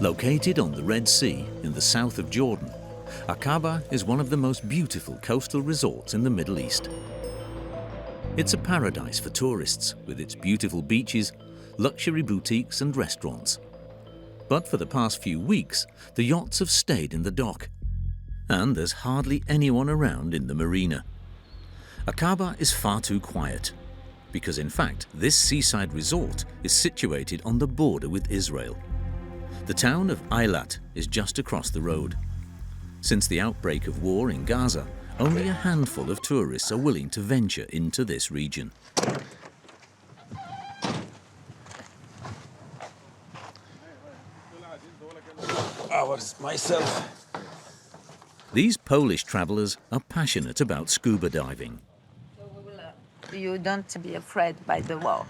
Located on the Red Sea in the south of Jordan, Akaba is one of the most beautiful coastal resorts in the Middle East. It's a paradise for tourists with its beautiful beaches, luxury boutiques and restaurants. But for the past few weeks, the yachts have stayed in the dock, and there's hardly anyone around in the marina. Akaba is far too quiet, because in fact this seaside resort is situated on the border with Israel. The town of Eilat is just across the road. Since the outbreak of war in Gaza, only a handful of tourists are willing to venture into this region. Myself. These Polish travelers are passionate about scuba diving. You don't be afraid by the war?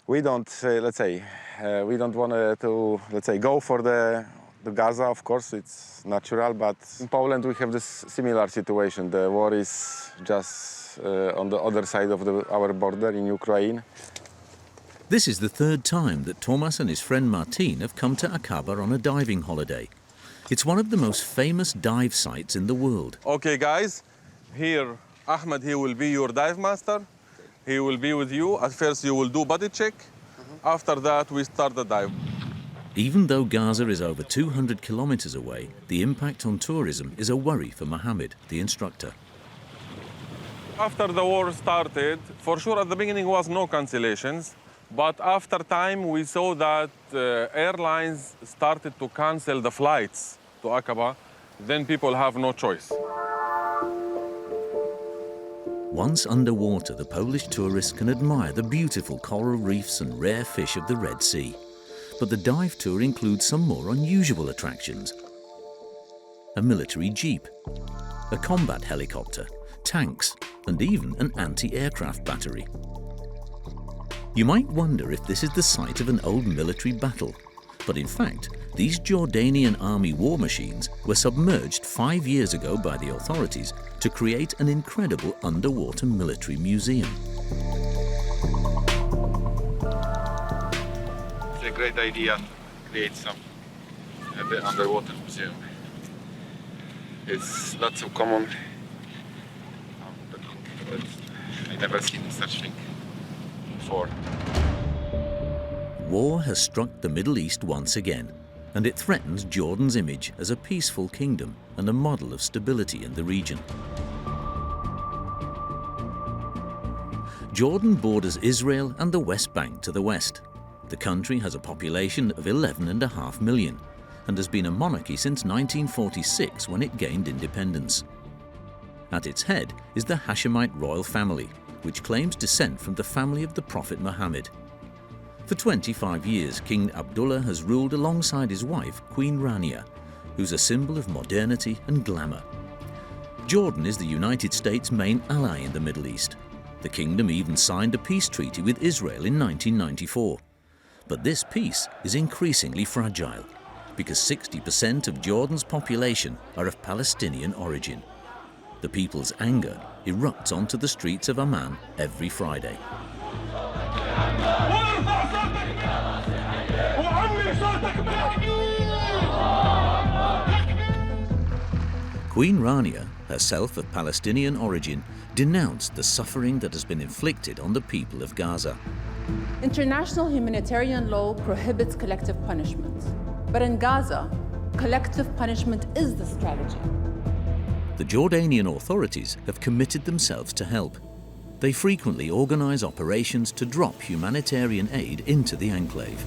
We don't, we don't want to, go for the Gaza, of course, it's natural, but in Poland we have this similar situation. The war is just on the other side of our border in Ukraine. This is the third time that Thomas and his friend Martin have come to Akaba on a diving holiday. It's one of the most famous dive sites in the world. Okay, guys, here, Ahmed, he will be your dive master. He will be with you. At first, you will do body check. After that, we start the dive. Even though Gaza is over 200 kilometers away, the impact on tourism is a worry for Mohammed, the instructor. After the war started, for sure at the beginning was no cancellations, but after time we saw that airlines started to cancel the flights to Akaba, then people have no choice. Once underwater, the Polish tourists can admire the beautiful coral reefs and rare fish of the Red Sea. But the dive tour includes some more unusual attractions. A military jeep, a combat helicopter, tanks, and even an anti-aircraft battery. You might wonder if this is the site of an old military battle, but in fact, these Jordanian army war machines were submerged 5 years ago by the authorities to create an incredible underwater military museum. It's a great idea to create the underwater museum. It's not so common. I never seen such thing before. War has struck the Middle East once again, and it threatens Jordan's image as a peaceful kingdom and a model of stability in the region. Jordan borders Israel and the West Bank to the west. The country has a population of 11.5 million and has been a monarchy since 1946 when it gained independence. At its head is the Hashemite royal family, which claims descent from the family of the Prophet Muhammad. For 25 years, King Abdullah has ruled alongside his wife, Queen Rania, who's a symbol of modernity and glamour. Jordan is the United States' main ally in the Middle East. The kingdom even signed a peace treaty with Israel in 1994. But this peace is increasingly fragile, because 60% of Jordan's population are of Palestinian origin. The people's anger erupts onto the streets of Amman every Friday. Queen Rania, herself of Palestinian origin, denounced the suffering that has been inflicted on the people of Gaza. International humanitarian law prohibits collective punishment. But in Gaza, collective punishment is the strategy. The Jordanian authorities have committed themselves to help. They frequently organize operations to drop humanitarian aid into the enclave.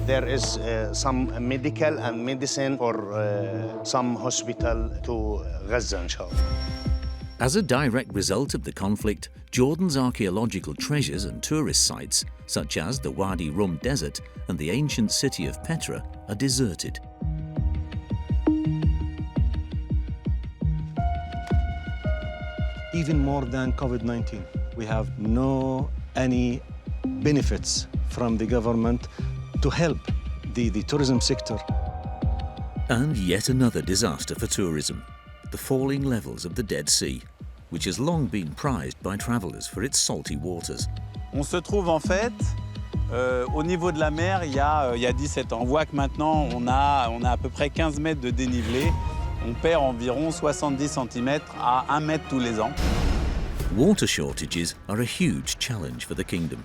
There is some medical and medicine for some hospital to Gaza, inshallah. As a direct result of the conflict, Jordan's archaeological treasures and tourist sites, such as the Wadi Rum desert and the ancient city of Petra, are deserted. Even more than COVID-19, we have any benefits from the government to help the tourism sector. And yet another disaster for tourism, the falling levels of the Dead Sea, which has long been prized by travelers for its salty waters. On se trouve en fait Au niveau de la mer, il y a 17 ans. On voit que maintenant, on a à peu près 15 mètres de dénivelé. On perd environ 70 cm à 1 mètre tous les ans. Water shortages are a huge challenge for the kingdom.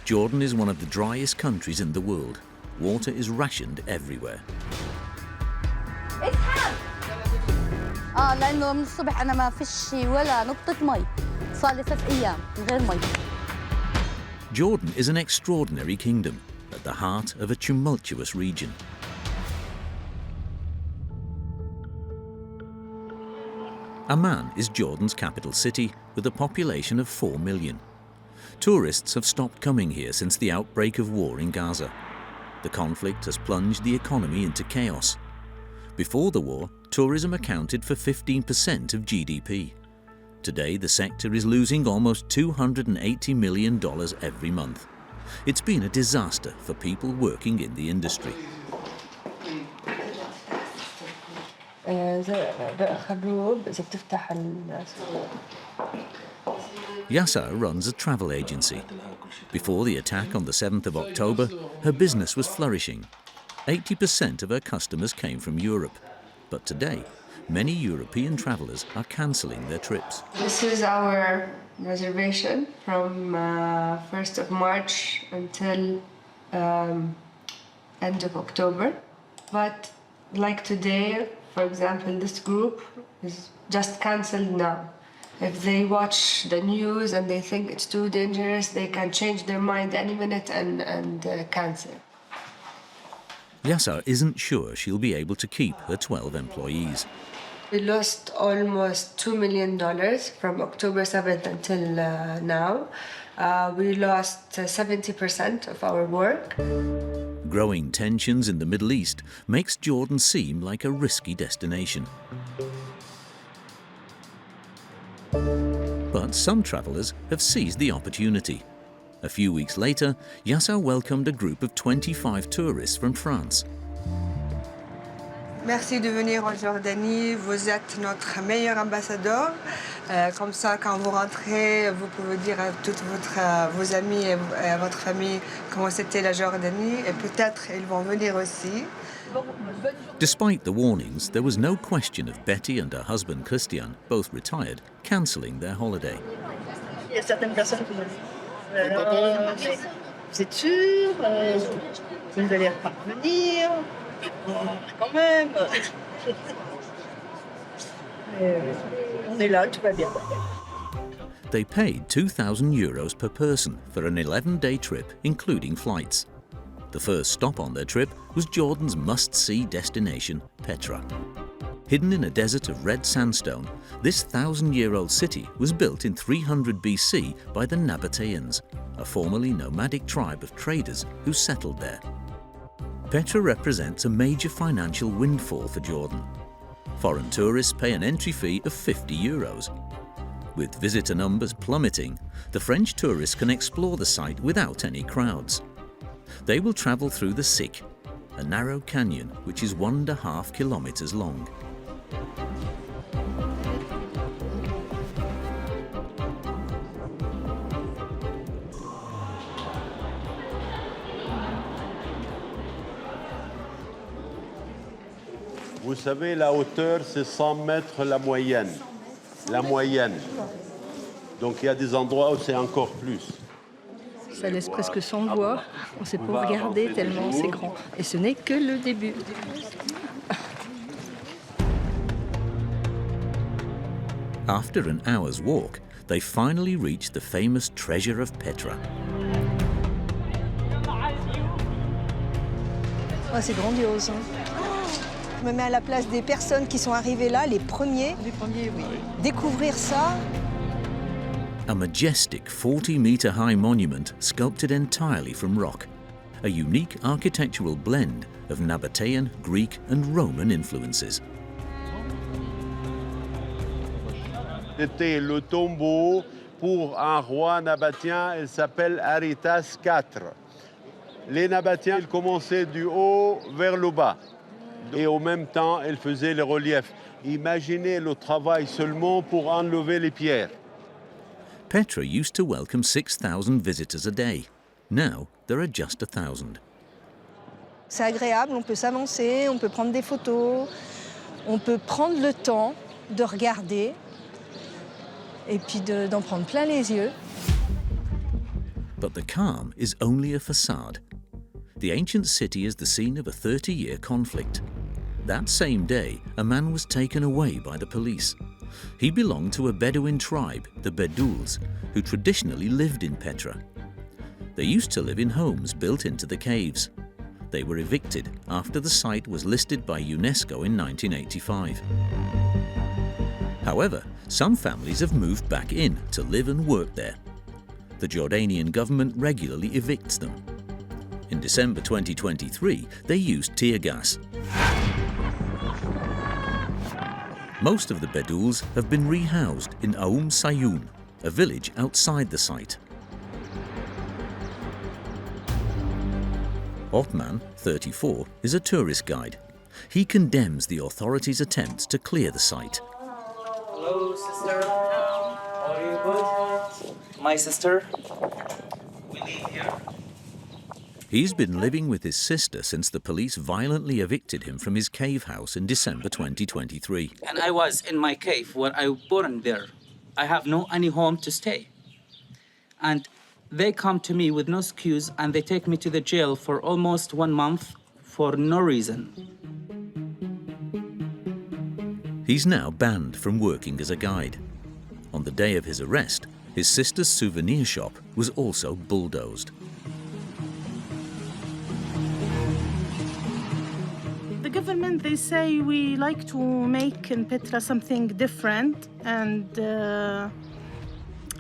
Jordan is one of the driest countries in the world. Water is rationed everywhere. لأنه من الصبح أنا ما فيش ولا نقطة مي. صار لي 3 أيام من غير مي. Jordan is an extraordinary kingdom at the heart of a tumultuous region. Amman is Jordan's capital city with a population of 4 million. Tourists have stopped coming here since the outbreak of war in Gaza. The conflict has plunged the economy into chaos. Before the war, tourism accounted for 15% of GDP. Today, the sector is losing almost $280 million every month. It's been a disaster for people working in the industry. Yasser runs a travel agency. Before the attack on the 7th of October, her business was flourishing. 80% of her customers came from Europe. But today, many European travellers are cancelling their trips. This is our reservation from 1st of March until end of October. But like today, for example, this group is just cancelled now. If they watch the news and they think it's too dangerous, they can change their mind any minute and cancel. Yasser isn't sure she'll be able to keep her 12 employees. We lost almost $2 million from October 7th until now. We lost 70% of our work. Growing tensions in the Middle East makes Jordan seem like a risky destination. But some travellers have seized the opportunity. A few weeks later, Yasser welcomed a group of 25 tourists from France. Merci de venir en Jordanie, vous êtes notre meilleur ambassadeur. Comme ça, quand vous rentrez, vous pouvez dire à tous vos amis et à votre famille comment c'était la Jordanie, et peut-être ils vont venir aussi. Despite the warnings, there was no question of Betty and her husband Christian, both retired, cancelling their holiday. Il y a certaines personnes qui me disent vous êtes sûr vous allez revenir quand même. On est là, tout va bien. They paid €2,000 per person for an 11-day trip, including flights. The first stop on their trip was Jordan's must-see destination, Petra. Hidden in a desert of red sandstone, this 1,000-year-old city was built in 300 BC by the Nabateans, a formerly nomadic tribe of traders who settled there. Petra represents a major financial windfall for Jordan. Foreign tourists pay an entry fee of €50. With visitor numbers plummeting, the French tourists can explore the site without any crowds. They will travel through the Sik, a narrow canyon which is 1.5 kilometers long. Vous savez, la hauteur, c'est 100 mètres la moyenne. La moyenne. Donc il y a des endroits où c'est encore plus. Ça laisse presque sans voix. On ne sait pas regarder tellement c'est grand. Et ce n'est que le début. After an hour's walk, they finally reach the famous treasure of Petra. Oh, c'est grandiose. Hein. Je me mets à la place des personnes qui sont arrivées là, les premiers. Les premiers, oui. Découvrir ça. A majestic 40-metre-high monument sculpted entirely from rock, a unique architectural blend of Nabatean, Greek and Roman influences. C'était le tombeau pour un roi nabatien, il s'appelle Aritas IV. Les Nabatiens, ils commençaient du haut vers le bas. Et en même temps, ils faisaient les reliefs. Imaginez le travail seulement pour enlever les pierres. Petra used to welcome 6,000 visitors a day. Now there are just 1,000. C'est agréable, on peut s'avancer, on peut prendre des photos, on peut prendre le temps de regarder et puis d'en prendre plein les yeux. But the calm is only a facade. The ancient city is the scene of a 30-year conflict. That same day, a man was taken away by the police. He belonged to a Bedouin tribe, the Bedouins, who traditionally lived in Petra. They used to live in homes built into the caves. They were evicted after the site was listed by UNESCO in 1985. However, some families have moved back in to live and work there. The Jordanian government regularly evicts them. In December 2023, they used tear gas. Most of the Bedouins have been rehoused in Aum Sayoun, a village outside the site. Othman, 34, is a tourist guide. He condemns the authorities' attempts to clear the site. Hello, sister. Are you good? My sister. We live here. He's been living with his sister since the police violently evicted him from his cave house in December 2023. And I was in my cave when I was born there. I have no any home to stay. And they come to me with no excuse and they take me to the jail for almost 1 month for no reason. He's now banned from working as a guide. On the day of his arrest, his sister's souvenir shop was also bulldozed. The government, they say we like to make in Petra something different, and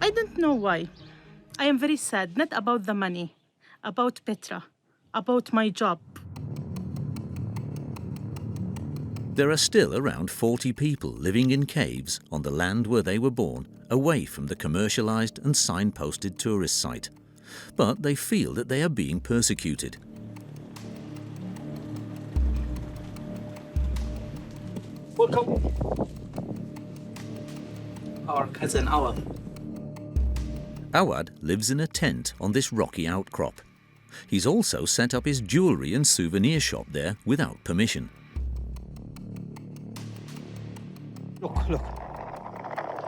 I don't know why. I am very sad, not about the money, about Petra, about my job. There are still around 40 people living in caves on the land where they were born, away from the commercialized and signposted tourist site. But they feel that they are being persecuted. Welcome. Our cousin Awad. Awad lives in a tent on this rocky outcrop. He's also set up his jewelry and souvenir shop there without permission. Look.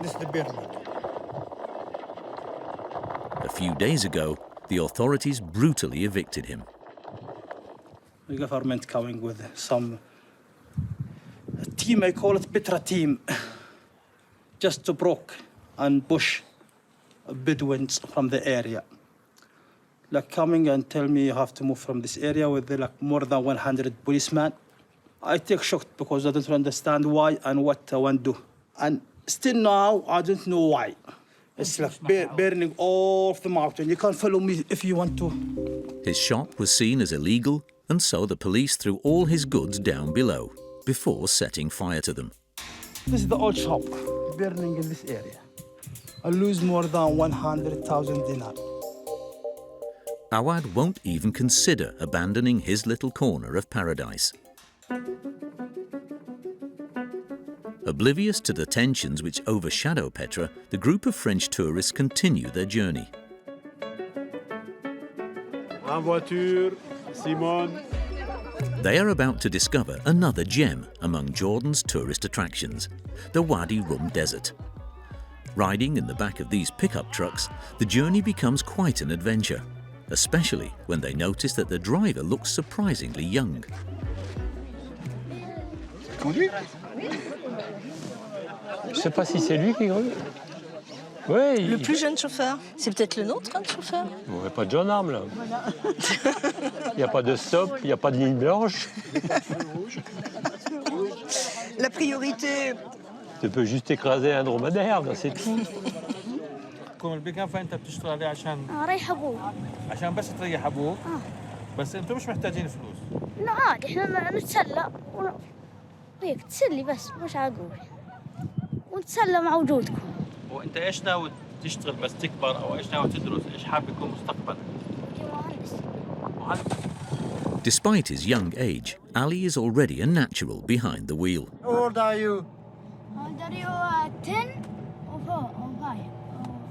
This is the pyramid. A few days ago, the authorities brutally evicted him. The government coming with some team, I call it Petra team, just to broke and push Bedouins from the area. Like coming and tell me you have to move from this area with like more than 100 policemen. I take shock because I don't understand why and what I want to do. And still now, I don't know why. It's like burning all of the mountain. You can't follow me if you want to. His shop was seen as illegal, and so the police threw all his goods down below before setting fire to them. This is the old shop, burning in this area. I lose more than 100,000 dinar. Awad won't even consider abandoning his little corner of paradise. Oblivious to the tensions which overshadow Petra, the group of French tourists continue their journey. En voiture, Simone. They are about to discover another gem among Jordan's tourist attractions, the Wadi Rum desert. Riding in the back of these pickup trucks, the journey becomes quite an adventure, especially when they notice that the driver looks surprisingly young. Je sais pas si c'est lui qui conduit. Oui. Le plus jeune chauffeur. C'est peut-être le nôtre, hein, le chauffeur. On n'a pas de gendarme, là. Il n'y a pas de stop, il n'y a pas de ligne blanche. La priorité... Tu peux juste écraser un dromadaire, c'est tout. البيك اب فانت بتشتغل عليه عشان ريح ابوه عشان بس تريح ابوك بس انتم مش محتاجين فلوس لا عادي احنا نتسلى هيك تسلي بس مش عقول ونتسلى مع وجودكم. وانت ايش ناوي تشتغل بس تكبر او ايش ناوي تدرس ايش حابب يكون مستقبلك؟ مهندس. Despite his young age, Ali is already a natural behind the wheel. How old are you? Are you 10 or 5?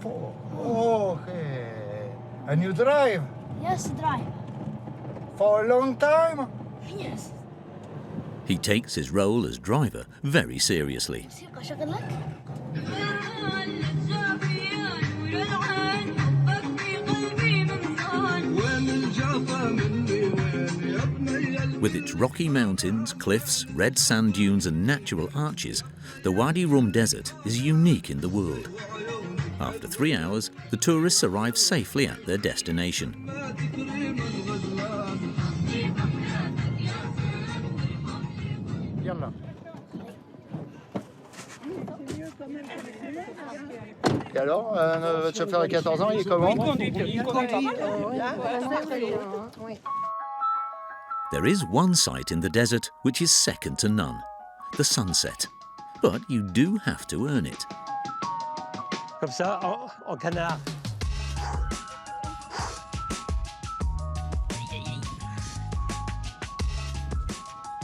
Oh, okay. And you drive? Yes, drive. For a long time? Yes. He takes his role as driver very seriously. With its rocky mountains, cliffs, red sand dunes and natural arches, the Wadi Rum desert is unique in the world. After 3 hours, the tourists arrive safely at their destination. Et alors, votre chauffeur de 14 ans, il est comment? There is one sight in the desert which is second to none, the sunset. But you do have to earn it. Comme ça, en canard.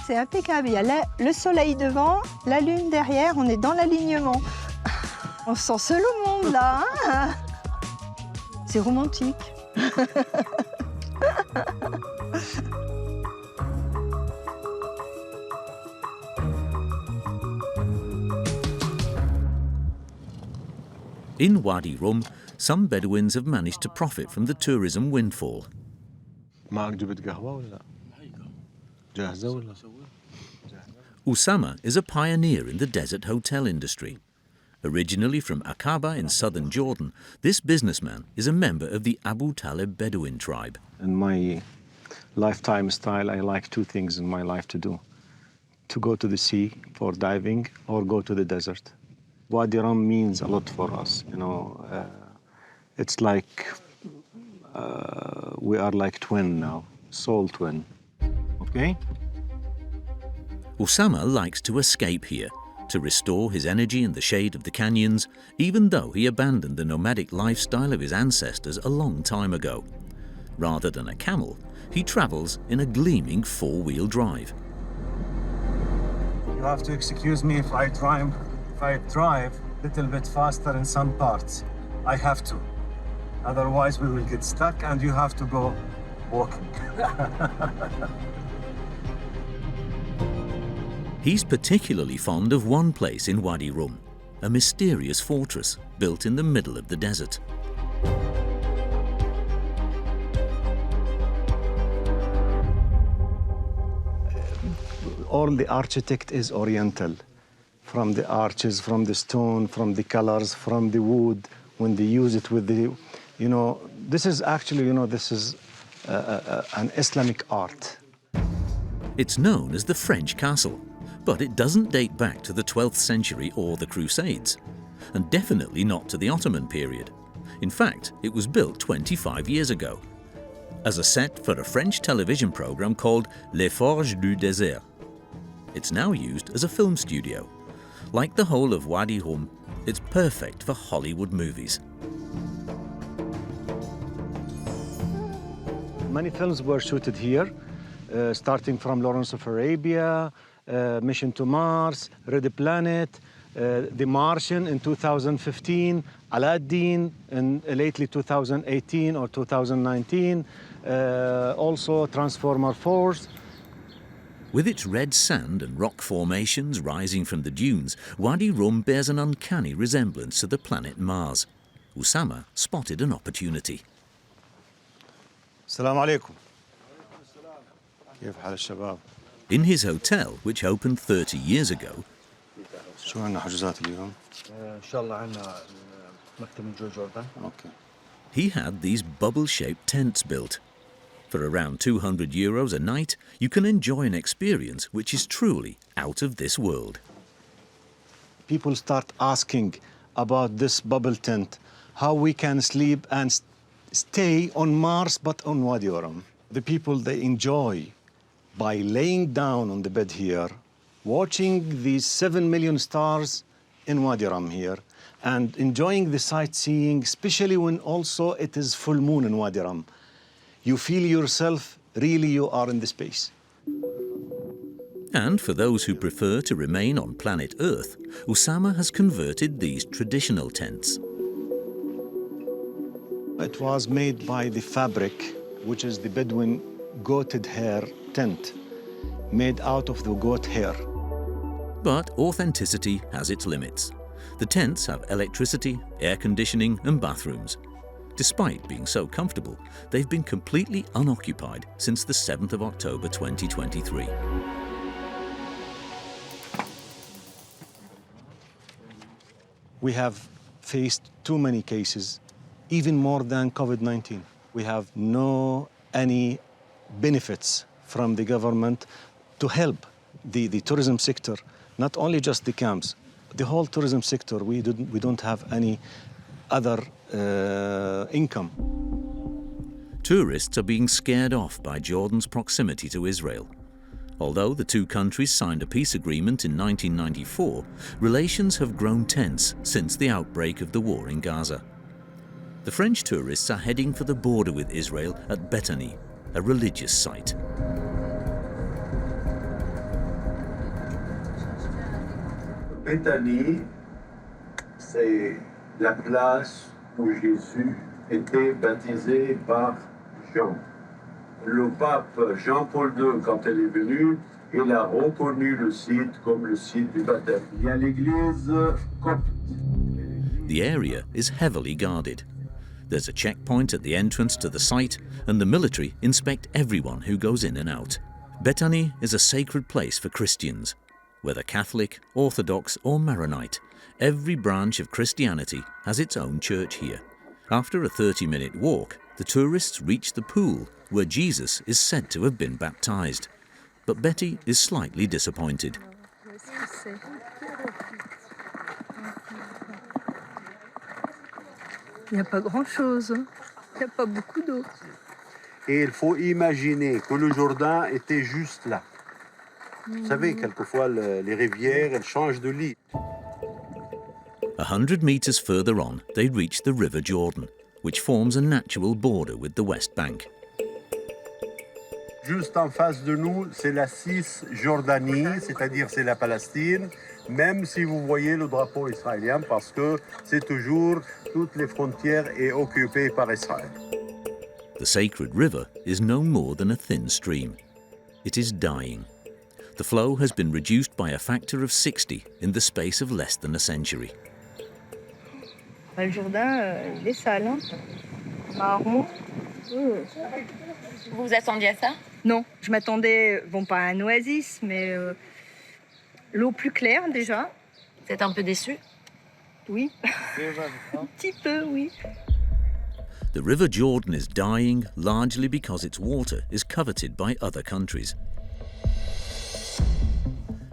C'est impeccable. Il y a le soleil devant, la lune derrière, on est dans l'alignement. On se sent seul au monde là, hein. C'est romantique. In Wadi Rum, some Bedouins have managed to profit from the tourism windfall. Usama is a pioneer in the desert hotel industry. Originally from Akaba in southern Jordan, this businessman is a member of the Abu Talib Bedouin tribe. In my lifetime style, I like two things in my life to do. To go to the sea for diving or go to the desert. Wadi Rum means a lot for us, you know. It's like we are like twin now, soul twin, okay? Usama likes to escape here, to restore his energy in the shade of the canyons, even though he abandoned the nomadic lifestyle of his ancestors a long time ago. Rather than a camel, he travels in a gleaming four-wheel drive. You have to excuse me if I drive a little bit faster in some parts. I have to. Otherwise, we will get stuck and you have to go walking. He's particularly fond of one place in Wadi Rum, a mysterious fortress built in the middle of the desert. All the architect is oriental. From the arches, from the stone, from the colors, from the wood, when they use it with the, you know, this is actually, you know, this is an Islamic art. It's known as the French castle, but it doesn't date back to the 12th century or the Crusades, and definitely not to the Ottoman period. In fact, it was built 25 years ago, as a set for a French television program called Les Forges du Désert. It's now used as a film studio. Like the whole of Wadi Rum, it's perfect for Hollywood movies. Many films were shot here, starting from Lawrence of Arabia, Mission to Mars, Red Planet, The Martian in 2015, Aladdin in lately 2018 or 2019, also Transformer Force. With its red sand and rock formations rising from the dunes, Wadi Rum bears an uncanny resemblance to the planet Mars. Usama spotted an opportunity. Assalamu alaikum. كيف حال الشباب؟ In his hotel, which opened 30 years ago, شو عندنا حجوزات اليوم؟ إن شاء الله عندنا مكتب من جوردان. Okay. He had these bubble-shaped tents built. For around €200 a night, you can enjoy an experience which is truly out of this world. People start asking about this bubble tent, how we can sleep and stay on Mars but on Wadi Rum. The people, they enjoy by laying down on the bed here, watching these 7 million stars in Wadi Rum here, and enjoying the sightseeing, especially when also it is full moon in Wadi Rum. You feel yourself, really you are in the space. And for those who prefer to remain on planet Earth, Usama has converted these traditional tents. It was made by the fabric which is the Bedouin goated hair tent made out of the goat hair. But authenticity has its limits. The tents have electricity, air conditioning and bathrooms. Despite being so comfortable, they've been completely unoccupied since the 7th of October 2023. We have faced too many cases, even more than COVID-19. We have no any benefits from the government to help the tourism sector, not only just the camps, the whole tourism sector. We don't have any other income. Tourists are being scared off by Jordan's proximity to Israel. Although the two countries signed a peace agreement in 1994, relations have grown tense since the outbreak of the war in Gaza. The French tourists are heading for the border with Israel at Bethany, a religious site. Bethany, c'est la place où Jésus était baptisé par Jean. Le pape Jean-Paul II, quand il est venu, il a reconnu le site comme le site du baptême. Il y a l'église copte. The area is heavily guarded. There's a checkpoint at the entrance to the site, and the military inspect everyone who goes in and out. Bethany is a sacred place for Christians. Whether Catholic, Orthodox or Maronite, every branch of Christianity has its own church here. After a 30-minute walk, the tourists reach the pool where Jesus is said to have been baptized. But Betty is slightly disappointed. Il n'y a pas grand-chose, il n'y a pas beaucoup d'eau. Et il faut imaginer que le Jourdain était juste là. Vous savez, quelquefois, les rivières, elles changent de lit. 100 meters further on, they reach the River Jordan, which forms a natural border with the West Bank. Juste en face de nous, c'est la Cisjordanie, c'est-à-dire c'est la Palestine, même si vous voyez le drapeau israélien, parce que c'est toujours, toutes les frontières est occupées par Israël. The sacred river is no more than a thin stream. It is dying. The flow has been reduced by a factor of 60 in the space of less than a century. Le Jourdain, il est sale, hein? Marron. Vous vous attendiez à ça? Non, je m'attendais, bon, pas à un oasis, mais l'eau plus claire déjà. Vous êtes un peu déçu? Oui, un petit peu, oui. The River Jordan is dying largely because its water is coveted by other countries.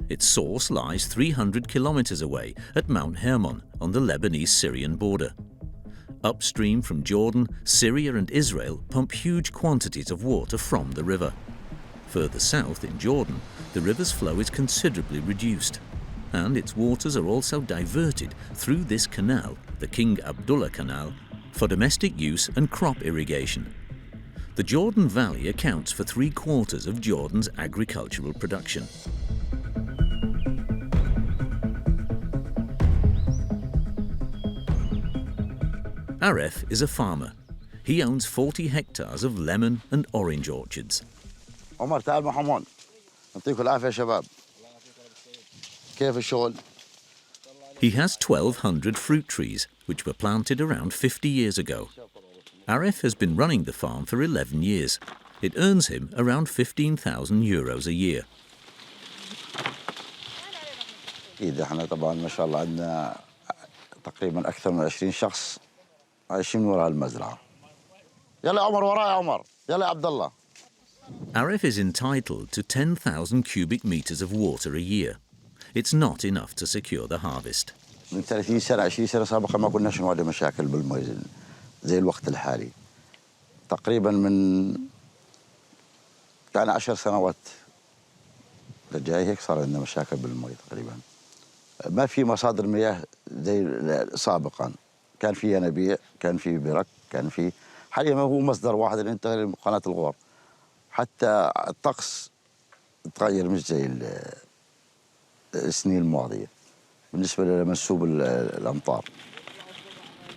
Its source lies 300 kilometers away at Mount Hermon on the Lebanese-Syrian border. Upstream from Jordan, Syria and Israel pump huge quantities of water from the river. Further south in Jordan, the river's flow is considerably reduced, and its waters are also diverted through this canal, the King Abdullah Canal, for domestic use and crop irrigation. The Jordan Valley accounts for 3/4 of Jordan's agricultural production. Aref is a farmer. He owns 40 hectares of lemon and orange orchards. عمر تعال محمود يعطيكم العافية يا شباب كيف الشغل؟ He has 1,200 fruit trees, which were planted around 50 years ago. Aref has been running the farm for 11 years. It earns him around 15,000 euros a year. إذا احنا طبعا ما شاء الله عندنا تقريبا أكثر من 20 شخص عايشين وراء المزرعة. يلا عمر وراي عمر، يلا عبد الله. Aref is entitled to 10,000 cubic meters of water a year. It's not enough to secure the harvest. من 30 سنة 20 سنة سابقا ما كناش نواجه مشاكل بالمي زي الوقت الحالي. تقريبا من يعني 10 سنوات الجاي هيك صار عندنا مشاكل بالمي تقريبا. ما في مصادر مياه زي سابقا. كان في ينابيع، كان في برك، كان في حاليا ما هو مصدر واحد اللي انتهى لقناة الغور. حتى الطقس تغير مش زي السنين الماضية بالنسبة لمنسوب الأمطار.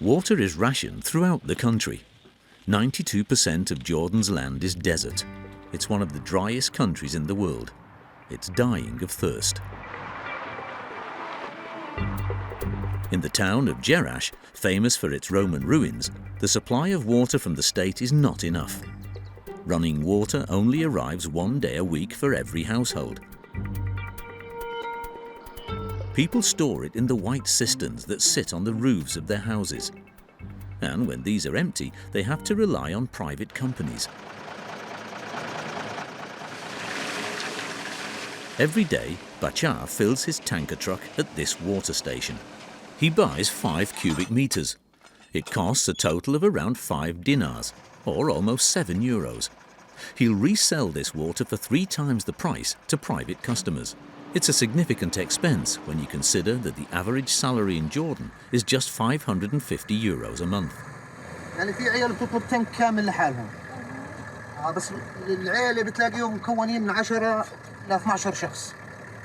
Water is rationed throughout the country. 92% of Jordan's land is desert. It's one of the driest countries in the world. It's dying of thirst. In the town of Jerash, famous for its Roman ruins, the supply of water from the state is not enough. Running water only arrives 1 day a week for every household. People store it in the white cisterns that sit on the roofs of their houses. And when these are empty, they have to rely on private companies. Every day, Bachar fills his tanker truck at this water station. He buys 5 cubic meters. It costs a total of around 5 dinars, or almost €7. He'll resell this water for 3 times the price to private customers. It's a significant expense when you consider that the average salary in Jordan is just €550 a month. يعني في عيال بتطلب تنك كامل لحالهم. بس العيال بتلاقيهم مكونين من 10 ل 12 شخص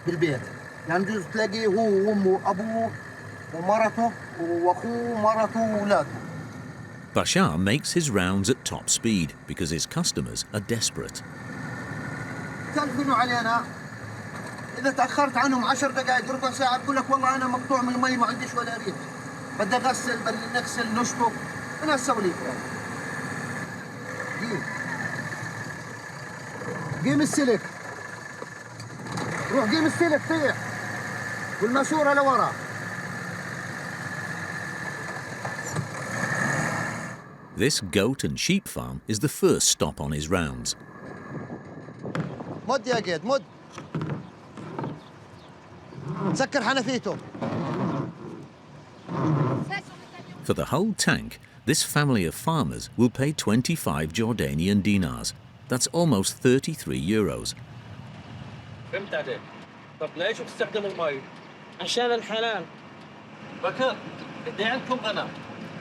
بالبيت. يعني بجوز تلاقي هو وامه وابوه ومرته واخوه ومرته واولاده. Bashar makes his rounds at top speed because his customers are desperate. تلفنوا علينا إذا تأخرت عنهم 10 دقائق ربع ساعة بقول لك والله أنا مقطوع من المي ما عنديش ولا ريح. بدي أغسل بدي نغسل نشطف أنا أسوي لك. قيم السلك. روح قيم السلك طيح. والماسورة لورا. This goat and sheep farm is the first stop on his rounds. مد يا قيد مد. سكر حنفيته. For the whole tank, this family of farmers will pay 25 Jordanian dinars. That's almost €33. فهمت عليك. طب ليش بتستخدم المي؟ عشان الحلال. بكر قد ايه عندكم غنم؟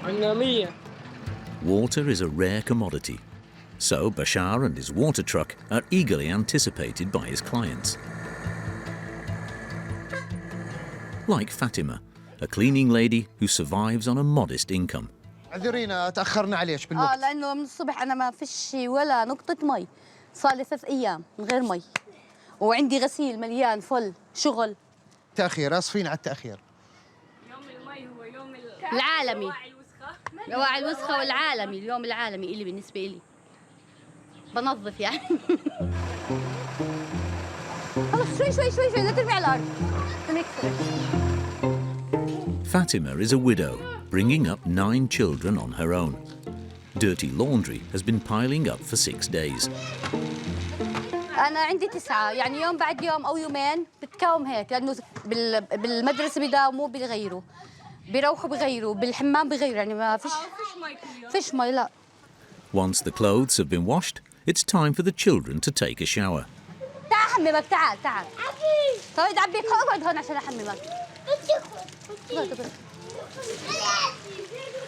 عندنا 100. Water is a rare commodity, so Bashar and his water truck are eagerly anticipated by his clients. Like Fatima, a cleaning lady who survives on a modest income. اعذرينا تأخرنا عليش بالوقت. لأنه من الصبح أنا ما فيش ولا نقطة مي. صار لي 3 أيام من غير مي. وعندي غسيل مليان فل شغل. تأخير آسفين على التأخير. يوم المي هو يوم العالمي. دواعي الوسخة والعالمي اليوم العالمي إلي بالنسبة إلي بنظف يعني خلص شوي لا ترمي على الأرض. Fatima is a widow, bringing up 9 children on her own. Dirty laundry has been piling up for 6 days. أنا عندي 9 يعني يوم بعد يوم أو يومين بتكاوم هيك لأنه بالمدرسة بيداوموا بيغيروا بيروحوا بيغيروا بالحمام بيغيروا يعني ما فيش مي لا. Once the clothes have been washed, it's time for the children to take a shower. تعال حممك تعال طيب عبيك اقعد هون عشان احممك.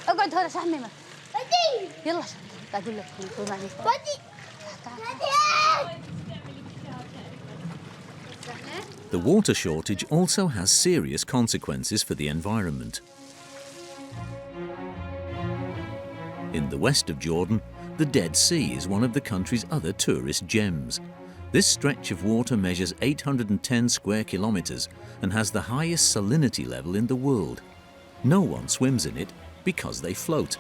اقعد هون عشان احممك. يلا عشان اقول لك The water shortage also has serious consequences for the environment. In the west of Jordan, the Dead Sea is one of the country's other tourist gems. This stretch of water measures 810 square kilometers and has the highest salinity level in the world. No one swims in it because they float.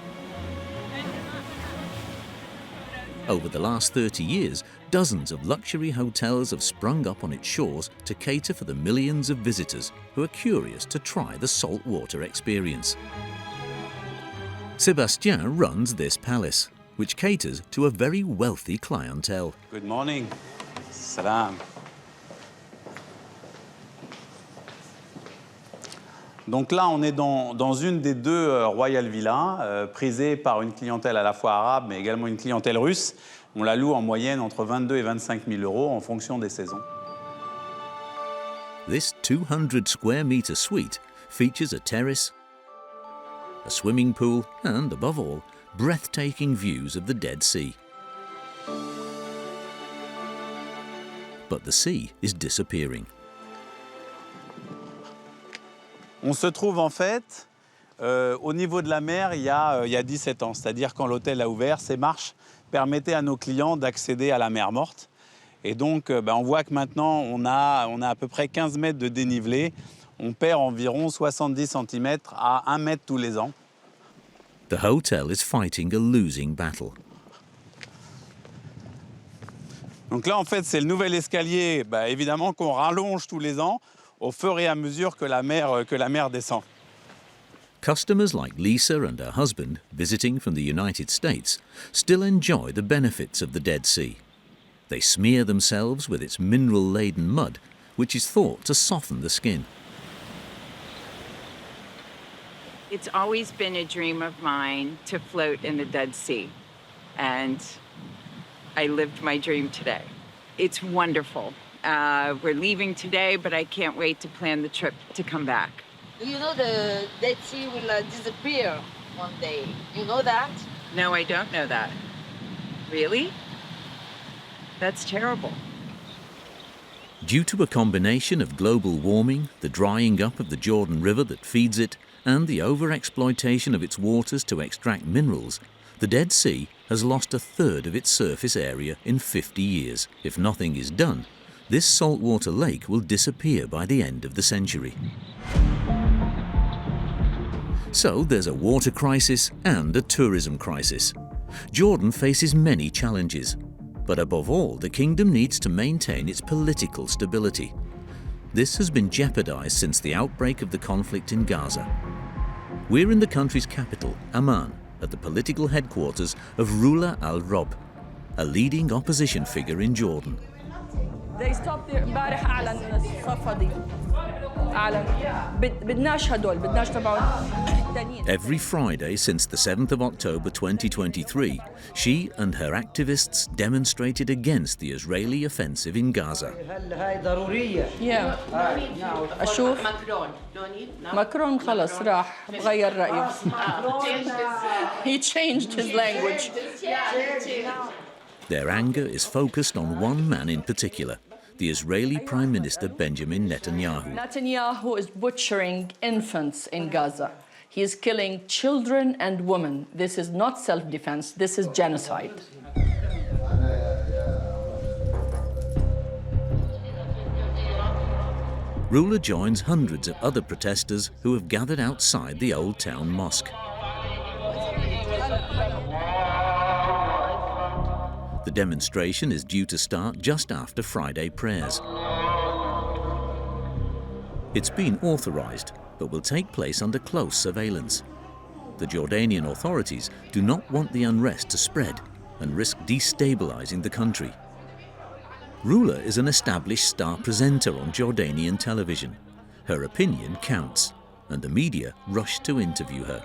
Over the last 30 years, dozens of luxury hotels have sprung up on its shores to cater for the millions of visitors who are curious to try the saltwater experience. Sébastien runs this palace, which caters to a very wealthy clientele. Good morning. Salam. Donc là, on est dans une des 2 royal villas, prisées par une clientèle à la fois arabe, mais également une clientèle russe. On la loue en moyenne entre 22 et 25 000 euros en fonction des saisons. This 200 square meter suite features a terrace, a swimming pool, and, above all, breathtaking views of the Dead Sea. But the sea is disappearing. On se trouve en fait au niveau de la mer, il y a 17 ans. C'est-à-dire quand l'hôtel a ouvert, ces marches permettaient à nos clients d'accéder à la mer morte. Et donc, on voit que maintenant, on a à peu près 15 mètres de dénivelé. On perd environ 70 cm à 1 mètre tous les ans. The hotel is fighting a losing battle. Donc là, en fait, c'est le nouvel escalier, évidemment, qu'on rallonge tous les ans au fur et à mesure que la mer descend. Customers like Lisa and her husband, visiting from the United States, still enjoy the benefits of the Dead Sea. They smear themselves with its mineral-laden mud, which is thought to soften the skin. It's always been a dream of mine to float in the Dead Sea, and I lived my dream today. It's wonderful. We're leaving today, but I can't wait to plan the trip to come back. You know the Dead Sea will disappear one day. You know that? No, I don't know that. Really? That's terrible. Due to a combination of global warming, the drying up of the Jordan River that feeds it, and the overexploitation of its waters to extract minerals, the Dead Sea has lost a third of its surface area in 50 years. If nothing is done, this saltwater lake will disappear by the end of the century. So there's a water crisis and a tourism crisis. Jordan faces many challenges, but above all, the kingdom needs to maintain its political stability. This has been jeopardized since the outbreak of the conflict in Gaza. We're in the country's capital, Amman, at the political headquarters of ruler al-Rob, a leading opposition figure in Jordan. They stopped there امبارح أعلن الصفدي أعلن بدناش هدول بدناش تبعون التانيين. Every Friday since the 7th of October 2023, she and her activists demonstrated against the Israeli offensive in Gaza. Yeah. أشوف ماكرون خلص راح غير رأيه. He changed his language. Their anger is focused on one man in particular, the Israeli Prime Minister Benjamin Netanyahu. Netanyahu is butchering infants in Gaza. He is killing children and women. This is not self-defense, this is genocide. Ruler joins hundreds of other protesters who have gathered outside the Old Town Mosque. The demonstration is due to start just after Friday prayers. It's been authorized, but will take place under close surveillance. The Jordanian authorities do not want the unrest to spread and risk destabilizing the country. Ruler is an established star presenter on Jordanian television. Her opinion counts, and the media rush to interview her.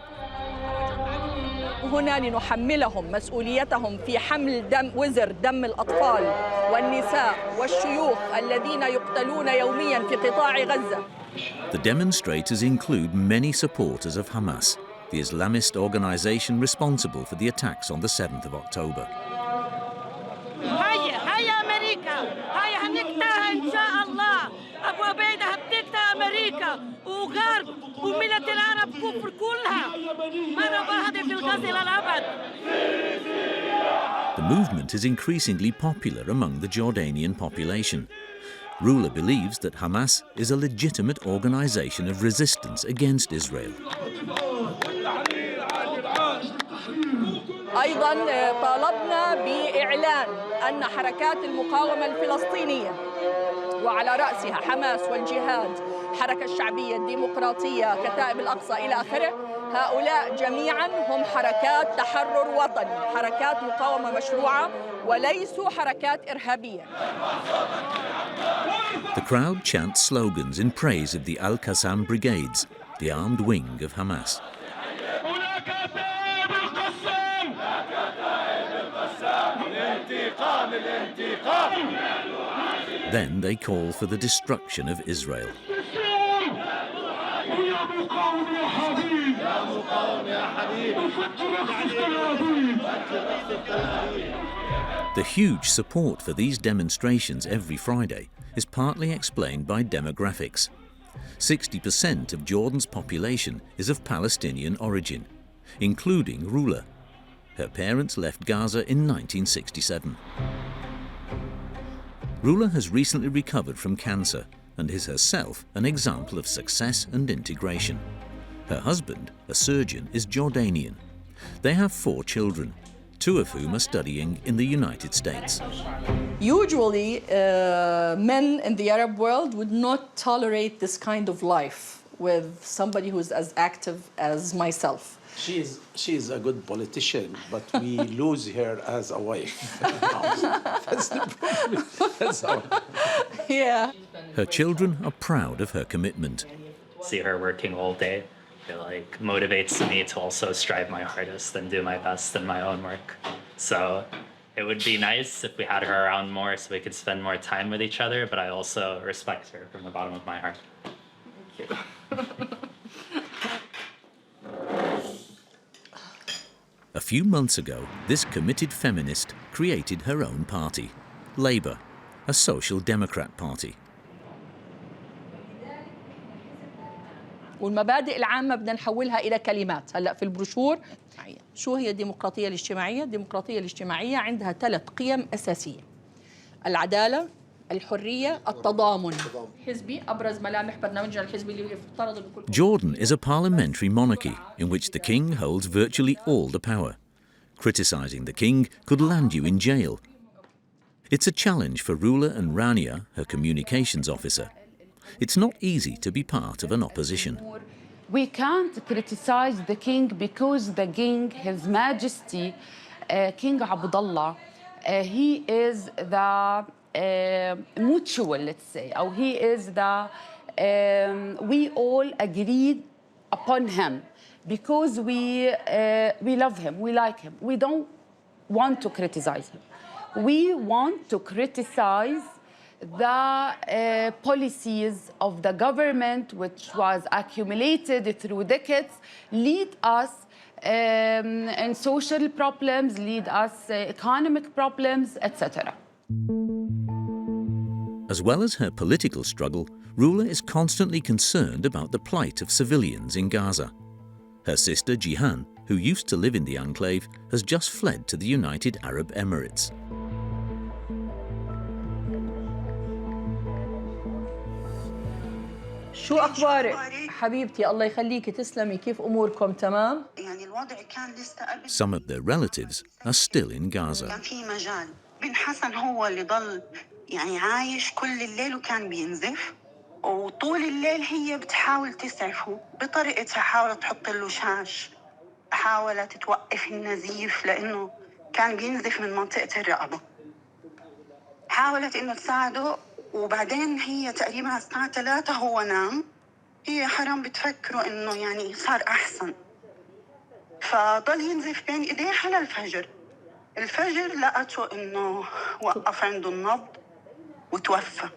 هنا لنحملهم مسؤوليتهم في حمل وزر دم الأطفال والنساء والشيوخ الذين يقتلون يوميا في قطاع غزة. The demonstrators include many supporters of Hamas, the Islamist organization responsible for the attacks on the 7th of October. هيا أمريكا هيا هنقتلها إن شاء الله أبو عبيدة هتقتل أمريكا وغرب وملة العرب كفر كلها ما نبغى هذه في الغزة للأبد. The movement is increasingly popular among the Jordanian population. Ruler believes that Hamas is a legitimate organization of resistance against Israel. أيضاً طالبنا بإعلان أن حركات المقاومة الفلسطينية وعلى رأسها حماس والجهاد، حركة الشعبية الديمقراطية، كتائب الأقصى إلى آخره، هؤلاء جميعاً هم حركات تحرر وطني، حركات مقاومة مشروعة وليسوا حركات إرهابية. The crowd chants slogans in praise of the Al-Qassam brigades, the armed wing of Hamas. Then they call for the destruction of Israel. The huge support for these demonstrations every Friday is partly explained by demographics. 60% of Jordan's population is of Palestinian origin, including Rula. Her parents left Gaza in 1967. Rula has recently recovered from cancer and is herself an example of success and integration. Her husband, a surgeon, is Jordanian. They have 4 children, 2 of whom are studying in the United States. Usually, men in the Arab world would not tolerate this kind of life with somebody who's as active as myself. She is a good politician, but we lose her as a wife. That's the problem. That's how. Yeah. Her children are proud of her commitment. See her working all day, it like motivates me to also strive my hardest and do my best in my own work. So it would be nice if we had her around more so we could spend more time with each other, but I also respect her from the bottom of my heart. Thank you. A few months ago, this committed feminist created her own party, Labour, a social democrat party. والمبادئ العامة بدنا نحولها إلى كلمات. هلأ في البروشور شو هي الديمقراطية الاجتماعية؟ الديمقراطية الاجتماعية عندها 3 قيم أساسية: العدالة، الحرية، التضامن. حزبي أبرز ملامح برنامجنا الحزبي اللي يفترض بكل. Jordan is a parliamentary monarchy in which the king holds virtually all the power. Criticising the king could land you in jail. It's a challenge for Rula and Rania, her communications officer. It's not easy to be part of an opposition. We can't criticize the king because the king, His Majesty, King Abdullah, he is the mutual, let's say, or he is the, we all agreed upon him because we love him, we like him. We don't want to criticize him. We want to criticize the policies of the government, which was accumulated through decades, lead us in social problems, lead us economic problems, etc. As well as her political struggle, Rula is constantly concerned about the plight of civilians in Gaza. Her sister Jihan, who used to live in the enclave, has just fled to the United Arab Emirates. شو أخبارك؟ حبيبتي الله يخليكي تسلمي كيف أموركم تمام؟ يعني الوضع كان لسه قبل. Some of their relatives are still in Gaza. كان في مجال. بن حسن هو اللي ضل يعني عايش كل الليل وكان بينزف وطول الليل هي بتحاول تسعفه بطريقتها، حاولت تحط له شاش، حاولت توقف النزيف لأنه كان بينزف من منطقة الرقبة. حاولت إنه تساعده وبعدين هي تقريبا على الساعة 3 هو نام. هي حرام بتفكروا إنه يعني صار أحسن، فضل ينزف بين إيديها للفجر. الفجر لقته إنه وقف عنده النبض وتوفى.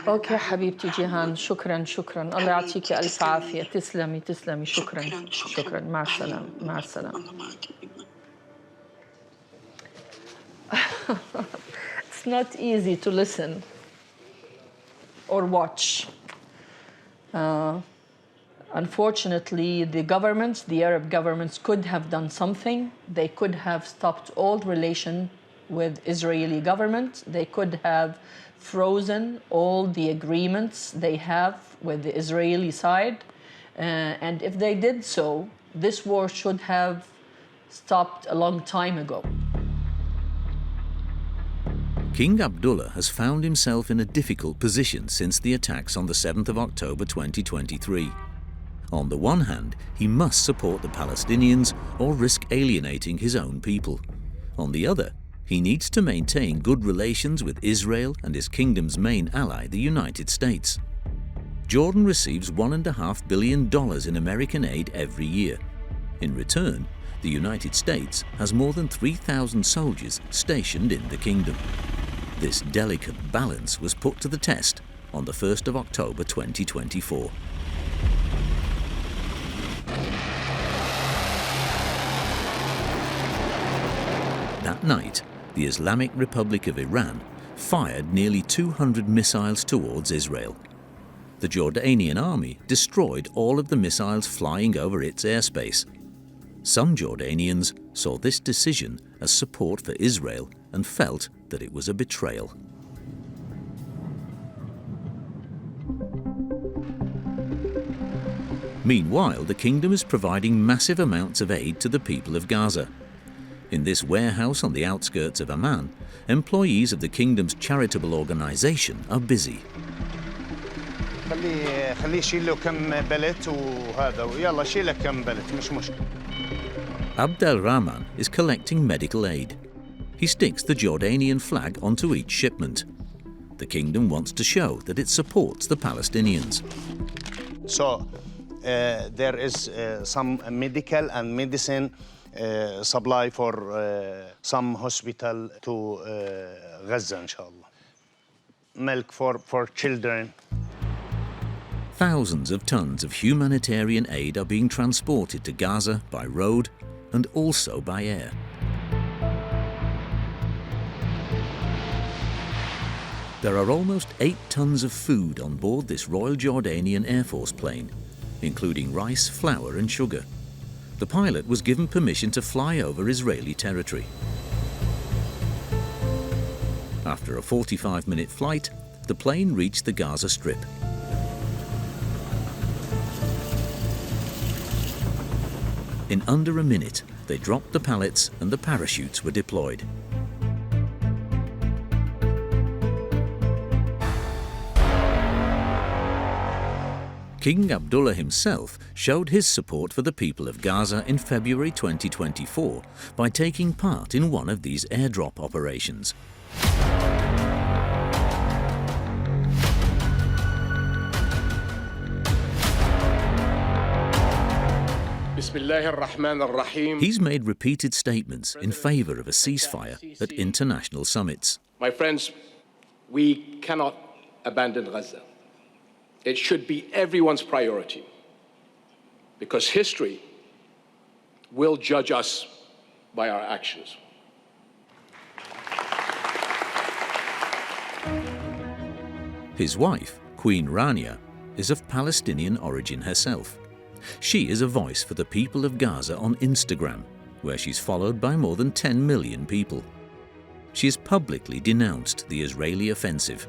أوكي حبيبتي جيهان، شكرا شكرا، الله يعطيكي ألف عافية، تسلمي تسلمي، شكرا شكرا، مع السلامة مع السلامة. It's not easy to listen or watch. Unfortunately, the governments, the Arab governments, could have done something. They could have stopped all relation with Israeli government. They could have frozen all the agreements they have with the Israeli side. And if they did so, this war should have stopped a long time ago. King Abdullah has found himself in a difficult position since the attacks on the 7th of October 2023. On the one hand, he must support the Palestinians or risk alienating his own people. On the other, he needs to maintain good relations with Israel and his kingdom's main ally, the United States. Jordan receives $1.5 billion in American aid every year. In return, the United States has more than 3,000 soldiers stationed in the kingdom. This delicate balance was put to the test on the 1st of October 2024. That night, the Islamic Republic of Iran fired nearly 200 missiles towards Israel. The Jordanian army destroyed all of the missiles flying over its airspace. Some Jordanians saw this decision as support for Israel and felt that it was a betrayal. Meanwhile, the kingdom is providing massive amounts of aid to the people of Gaza. In this warehouse on the outskirts of Amman, employees of the kingdom's charitable organization are busy. Abdel Rahman is collecting medical aid. He sticks the Jordanian flag onto each shipment. The kingdom wants to show that it supports the Palestinians. So there is some medical and medicine supply for some hospital to Gaza, inshallah. Milk for children. Thousands of tons of humanitarian aid are being transported to Gaza by road and also by air. There are almost 8 tons of food on board this Royal Jordanian Air Force plane, including rice, flour and sugar. The pilot was given permission to fly over Israeli territory. After a 45-minute flight, the plane reached the Gaza Strip. In under a minute, they dropped the pallets and the parachutes were deployed. King Abdullah himself showed his support for the people of Gaza in February 2024 by taking part in one of these airdrop operations. He's made repeated statements in favor of a ceasefire at international summits. My friends, we cannot abandon Gaza. It should be everyone's priority, because history will judge us by our actions. His wife, Queen Rania, is of Palestinian origin herself. She is a voice for the people of Gaza on Instagram, where she's followed by more than 10 million people. She has publicly denounced the Israeli offensive.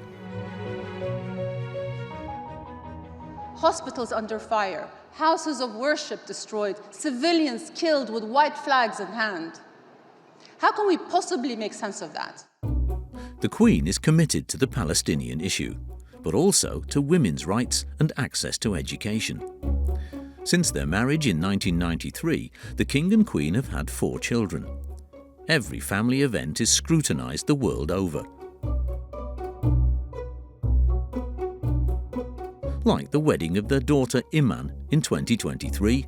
Hospitals under fire, houses of worship destroyed, civilians killed with white flags in hand. How can we possibly make sense of that? The Queen is committed to the Palestinian issue, but also to women's rights and access to education. Since their marriage in 1993, the King and Queen have had 4 children. Every family event is scrutinized the world over. Like the wedding of their daughter Amman in 2023,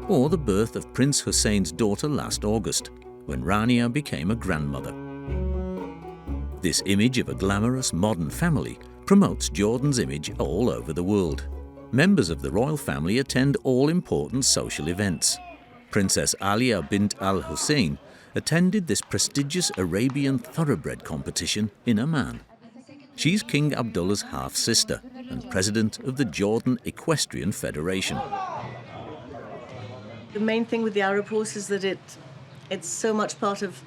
or the birth of Prince Hussein's daughter last August, when Rania became a grandmother. This image of a glamorous modern family promotes Jordan's image all over the world. Members of the royal family attend all important social events. Princess Alia bint Al Hussein attended this prestigious Arabian thoroughbred competition in Amman. She's King Abdullah's half-sister and president of the Jordan Equestrian Federation. The main thing with the Arab horse is that it's so much part of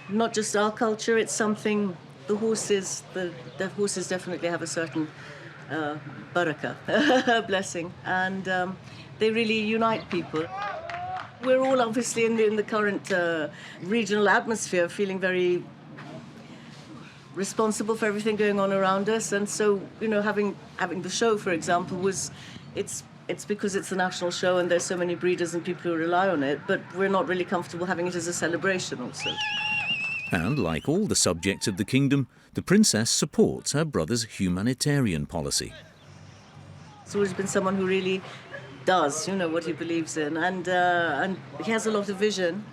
not just our culture, it's something the horses definitely have a certain barakah, blessing, and they really unite people. We're all obviously in the current regional atmosphere feeling very responsible for everything going on around us, and so having the show, for example, it's because it's the national show and there's so many breeders and people who rely on it, but we're not really comfortable having it as a celebration also. And like all the subjects of the kingdom, the princess supports her brother's humanitarian policy. He's always been someone who really does, what he believes in, and he has a lot of vision.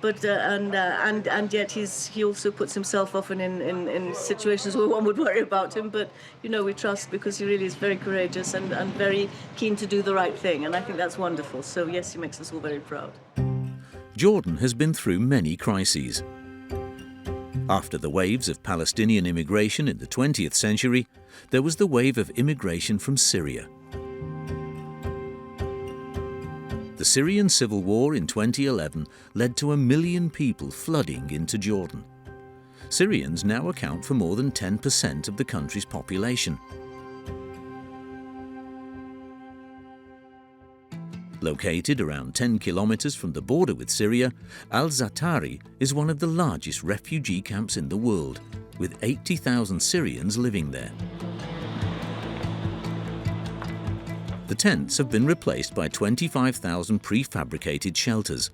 But yet he also puts himself often in situations where one would worry about him. But we trust because he really is very courageous and very keen to do the right thing, and I think that's wonderful. So yes, he makes us all very proud. Jordan has been through many crises. After the waves of Palestinian immigration in the 20th century, there was the wave of immigration from Syria. The Syrian civil war in 2011 led to 1 million people flooding into Jordan. Syrians now account for more than 10% of the country's population. Located around 10 kilometers from the border with Syria, Alzatari is one of the largest refugee camps in the world, with 80,000 Syrians living there. The tents have been replaced by 25,000 prefabricated shelters.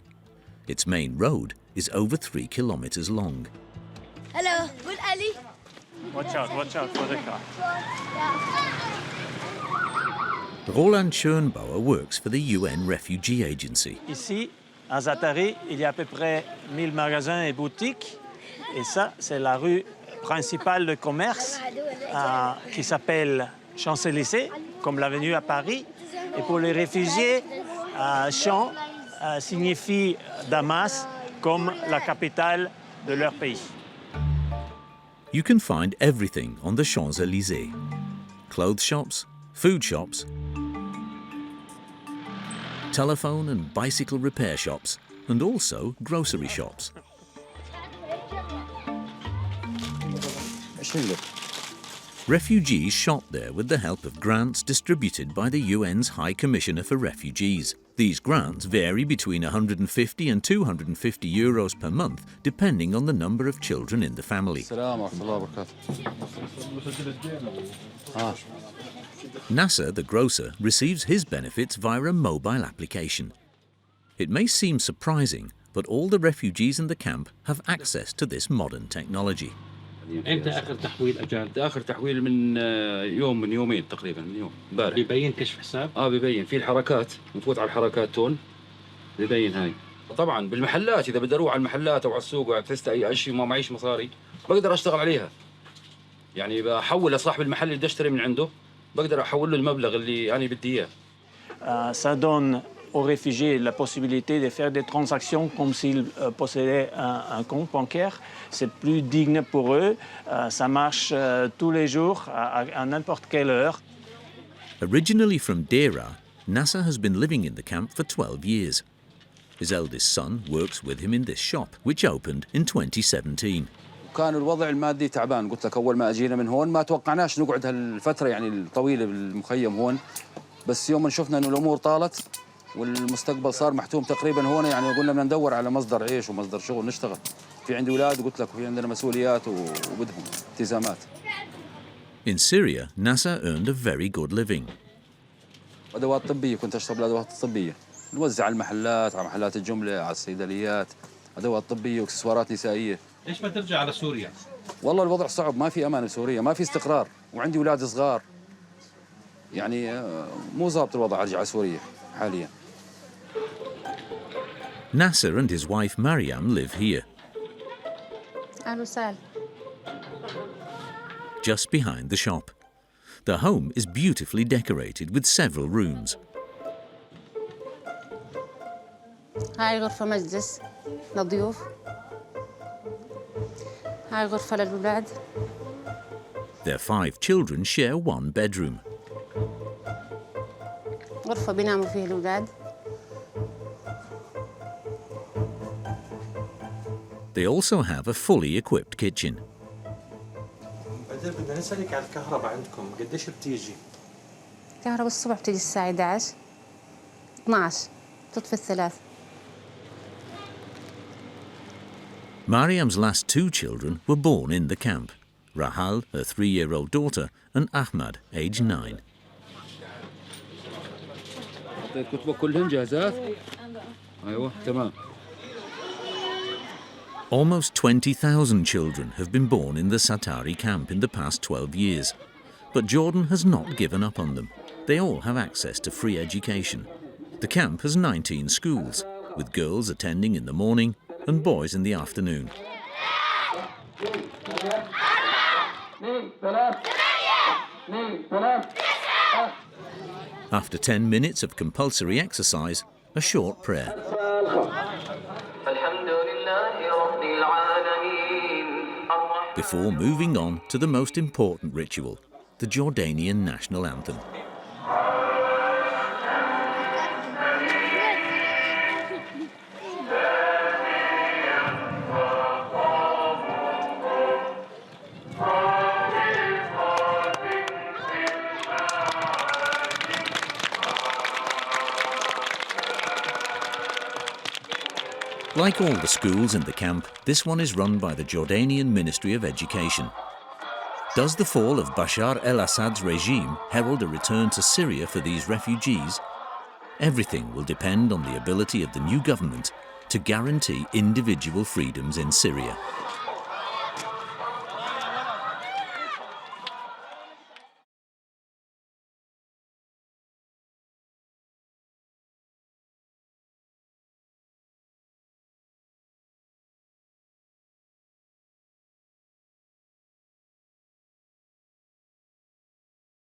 Its main road is over 3 kilometers long. Hello, good Ali. Watch out for the car. Roland Schönbauer works for the UN Refugee Agency. Ici, à Alzatari, il y a à peu près 1000 magasins et boutiques. Et ça, c'est la rue principale de commerce qui s'appelle Champs-Élysées, comme l'avenue à Paris. Et pour les réfugiés, Champs signifie Damas comme la capitale de leur pays. You can find everything on the Champs-Élysées. Clothes shops, food shops, telephone and bicycle repair shops, and also grocery shops. Refugees shop there with the help of grants distributed by the UN's High Commissioner for Refugees. These grants vary between 150 and 250 euros per month, depending on the number of children in the family. Nasser, the grocer, receives his benefits via a mobile application. It may seem surprising, but all the refugees in the camp have access to this modern technology. امتى اخر تحويل اجال؟ اخر تحويل من يوم من يومين تقريبا، من يوم امبارح. بيبين كشف حساب؟ بيبين في الحركات، نفوت على الحركات تون بيبين هاي. طبعا بالمحلات اذا بدي اروح على المحلات او على السوق وعكست اي شيء ما معيش مصاري بقدر اشتغل عليها. يعني بحول لصاحب المحل اللي بدي اشتري من عنده بقدر احول له المبلغ اللي انا بدي اياه. Ça donne aux réfugiés la possibilité de faire des transactions comme s'ils possédaient un compte bancaire. C'est plus digne pour eux. Ça marche tous les jours, à n'importe quelle heure. Originally from Dera, Nasser has been living in the camp for 12 years. His eldest son works with him in this shop, which opened in 2017. كان الوضع المادي تعبان، قلت لك أول ما أجينا من هون ما توقعناش نقعد هالفترة يعني الطويلة بالمخيم هون، بس يوم شفنا إنه الأمور طالت والمستقبل صار محتوم تقريبا هون، يعني قلنا بدنا ندور على مصدر عيش ومصدر شغل نشتغل. في عندي أولاد قلت لك وفي عندنا مسؤوليات وبدهم التزامات. In Syria, Nasser earned a very good living. أدوات طبية، كنت أشتغل بالأدوات الطبية، نوزع على المحلات، على محلات الجملة، على الصيدليات، أدوات طبية واكسسوارات نسائية. ليش ما ترجع على سوريا؟ والله الوضع صعب، ما في أمان بسوريا، ما في استقرار، وعندي أولاد صغار. يعني مو ضابط الوضع أرجع على سوريا حاليا. Nasser and his wife Mariam live here, just behind the shop. The home is beautifully decorated with several rooms. هاي غرفة مجلس للضيوف. هاي غرفة للأولاد. Their 5 children share one bedroom. غرفة بيناموا فيها الأولاد. They also have a fully equipped kitchen. بدنا نسألك على الكهرباء عندكم، قديش بتيجي؟ الكهرباء الصبح بتيجي الساعة 11 12 تطفي الثلاث. Mariam's last 2 children were born in the camp. Rahal, her 3-year-old daughter, and Ahmad, age 9. حطيت كتبك كلهن جاهزات؟ أيوة تمام. Almost 20,000 children have been born in the Satari camp in the past 12 years. But Jordan has not given up on them. They all have access to free education. The camp has 19 schools, with girls attending in the morning and boys in the afternoon. After 10 minutes of compulsory exercise, a short prayer. before moving on to the most important ritual, the Jordanian national anthem. Like all the schools in the camp, this one is run by the Jordanian Ministry of Education. Does the fall of Bashar al-Assad's regime herald a return to Syria for these refugees? Everything will depend on the ability of the new government to guarantee individual freedoms in Syria.